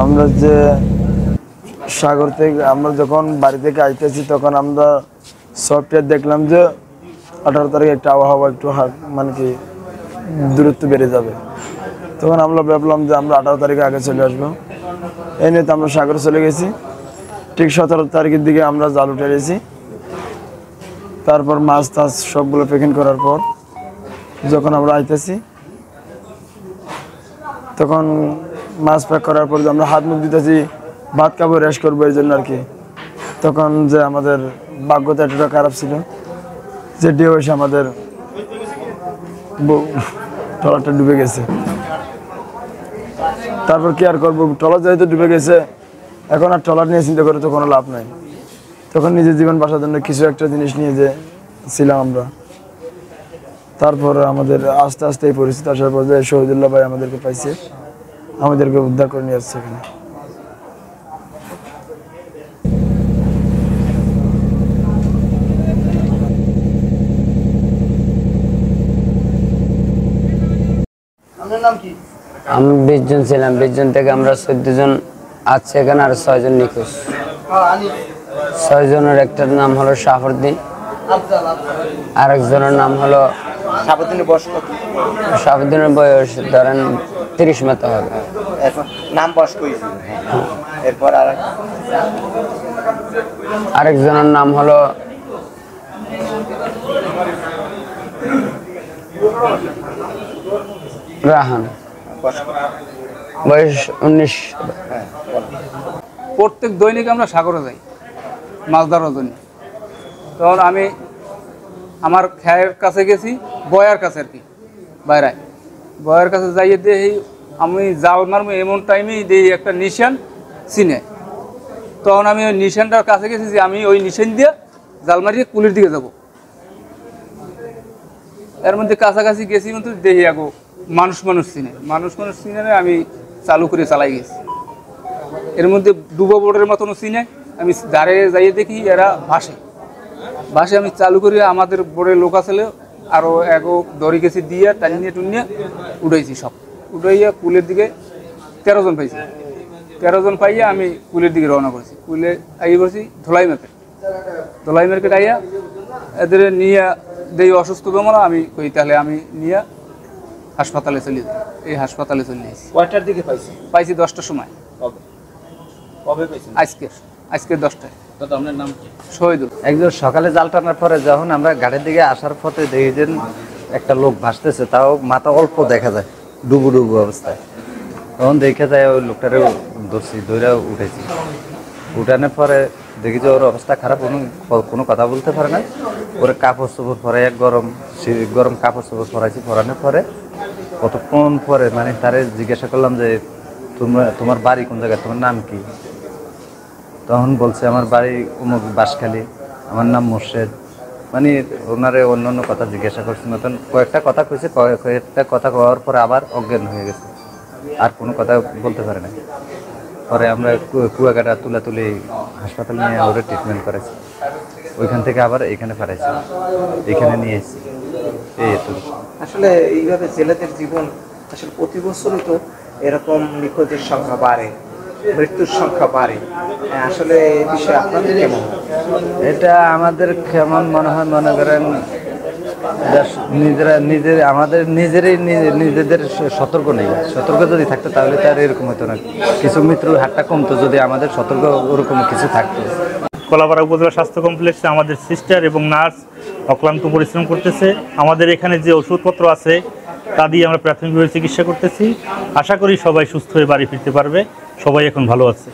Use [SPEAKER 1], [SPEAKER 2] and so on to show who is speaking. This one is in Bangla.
[SPEAKER 1] আমরা যে সাগর থেকে আমরা যখন বাড়ি থেকে আইতেছি তখন আমরা সফটওয়্যার দেখলাম যে 18 তারিখে একটা আবহাওয়া একটু মানে কি দূরত্ব বেড়ে যাবে। তখন আমরা ভাবলাম যে আমরা 18 তারিখে আগে চলে আসবো। এই নিয়ে তো আমরা সাগরে চলে গেছি। ঠিক 17 তারিখের দিকে আমরা জাল উঠে গেছি। তারপর মাছ টাছ সবগুলো প্যাকিং করার পর যখন আমরা আইতেছি তখন মাছ প্যাক করার পর আমরা হাত মুখ দিতেছি ভাত খাবো রেস্ট করবো এর জন্য আর কি। তখন যে আমাদের ভাগ্যটা এতটা খারাপ ছিল যে ঢেউ এসে আমাদের ট্রলারটা ডুবে গেছে। তারপর কি আর করবো, ট্রলার যেহেতু ডুবে গেছে এখন আর ট্রলার নিয়ে চিন্তা করে তো কোনো লাভ নাই। তখন নিজের জীবন বাঁচার জন্য কিছু একটা জিনিস নিয়ে যে ছিলাম আমরা। তারপর আমাদের আস্তে আস্তে এই পরিস্থিতি আসার পর যে শহীদুল্লাহ ভাই আমাদেরকে পাইছে, আমাদেরকে উদ্ধার করে নিয়ে আসছে এখানে।
[SPEAKER 2] আমি 20 জন ছিলাম, 20 জন থেকে আমরা 14 জন আছে এখানে, আর 6 জন নিখোঁজ। 6 জনের একটার নাম হলো শাহরুদ্দিন, আরেকজনের নাম হলো শাহরুদ্দিনের বয়স ধরেন 30 মতো হবে। আরেকজনের নাম হলো রাহান, বয়স 19।
[SPEAKER 3] প্রত্যেক দৈনিক আমরা সাগরে যাই মাছ ধরার জন্য। তখন আমি আমার খেয়ের কাছে গেছি, বয়ার কাছে আর কি, বাইরায় বয়ার কাছে যাইয়ে দেখি আমি জাল মারবো এমন টাইমেই দেখি একটা নিশান চিনে। তখন আমি ওই নিশানটার কাছে গেছি যে আমি ওই নিশান দিয়ে জাল মারিয়ে কুলির দিকে যাব। এর মধ্যে কাছাকাছি গেছি কিন্তু দেখি আগো মানুষ চিনে আমি চালু করে চালাই গেছি। এর মধ্যে ডুবো বোর্ডের মতনও চিনে, আমি দাঁড়িয়ে যাইয়ে দেখি এরা ভাসে আমি চালু করি। আমাদের বোর্ডের লোক আসলে আরও এগো দড়ি গেছি দিয়ে টানিয়ে টুনিয়ে উঠাইছি, সব উঠাইয়া কুলের দিকে 13 জন পাইছি। 13 জন পাইয়া আমি কুলের দিকে রওনা করছি। কুলে আইয়ে বলছি ধোলাই মার্কেট আইয়া এদের নিয়ে দেই অসুস্থ বেমরা। আমি কই তাহলে আমি নিয়ে হাসপাতালে চলে যাই। এই হাসপাতালে চলে এসেছি।
[SPEAKER 4] কয়টার দিকে
[SPEAKER 3] পাইছি 10টার সময়।
[SPEAKER 4] কবে পাইছেন?
[SPEAKER 3] আজকে 10টায়।
[SPEAKER 4] আপনার নাম কি?
[SPEAKER 3] শহীদুল।
[SPEAKER 5] একজন সকালে জাল টানার পরে যখন আমরা ঘাটের দিকে আসার পথে দেখি যে একটা লোক ভাসতেছে, তাও মাথা অল্প দেখা যায়, ডুবু অবস্থায়। তখন দেখে যায় ওই লোকটারে ধরছি, ধরে উঠেছি। উঠানোর পরে দেখি যে ওর অবস্থা খারাপ, কোনো কথা বলতে পারে না। ওরে কাপড় চোপড় পরাই গরম কাপড় চোপড় পরাইছি। পরানোর পরে কতক্ষণ পরে মানে তারে জিজ্ঞাসা করলাম যে তোমার বাড়ি কোন জায়গায়, তোমার নাম কি? তখন বলছে আমার বাড়ি অমুক বাঁশখালী, আমার নাম মোর্শেদ। মানে ওনারে অন্য কথা জিজ্ঞাসা করছি মতন কয়েকটা কথা কইছে। কয়েকটা কথা কওয়ার পরে আবার অজ্ঞান হয়ে গেছে, আর কোনো কথা বলতে পারে না। পরে আমরা কুয়াকাটা তুলে হাসপাতালে নিয়ে ওরে ট্রিটমেন্ট করেছি। ওইখান থেকে আবার এখানে পাঠাইছি, এখানে নিয়ে এসেছি।
[SPEAKER 4] আসলে এইভাবে জেলেদের জীবন আসলে প্রতি বছরই তো এরকম নিখোঁজের সংখ্যা বাড়ে, মৃত্যুর সংখ্যা বাড়ে। আসলে এই বিষয়ে আপনাদের কেমন?
[SPEAKER 5] এটা আমাদের কেমন মনে হয়, মনে করেন নিজেদের সতর্ক নেই। সতর্ক যদি থাকতো তাহলে তার এরকম হতো না। কিছু মৃত্যুর হারটা কমতো যদি আমাদের সতর্ক ওরকম কিছু থাকতো।
[SPEAKER 6] কলাপাড়া উপজেলা স্বাস্থ্য কমপ্লেক্সে আমাদের সিস্টার এবং নার্স অক্লান্ত পরিশ্রম করতেছে। আমাদের এখানে যে ওষুধপত্র আছে তা দিয়ে আমরা প্রাথমিকভাবে চিকিৎসা করতেছি। আশা করি সবাই সুস্থ হয়ে বাড়ি ফিরতে পারবে। সবাই এখন ভালো আছে।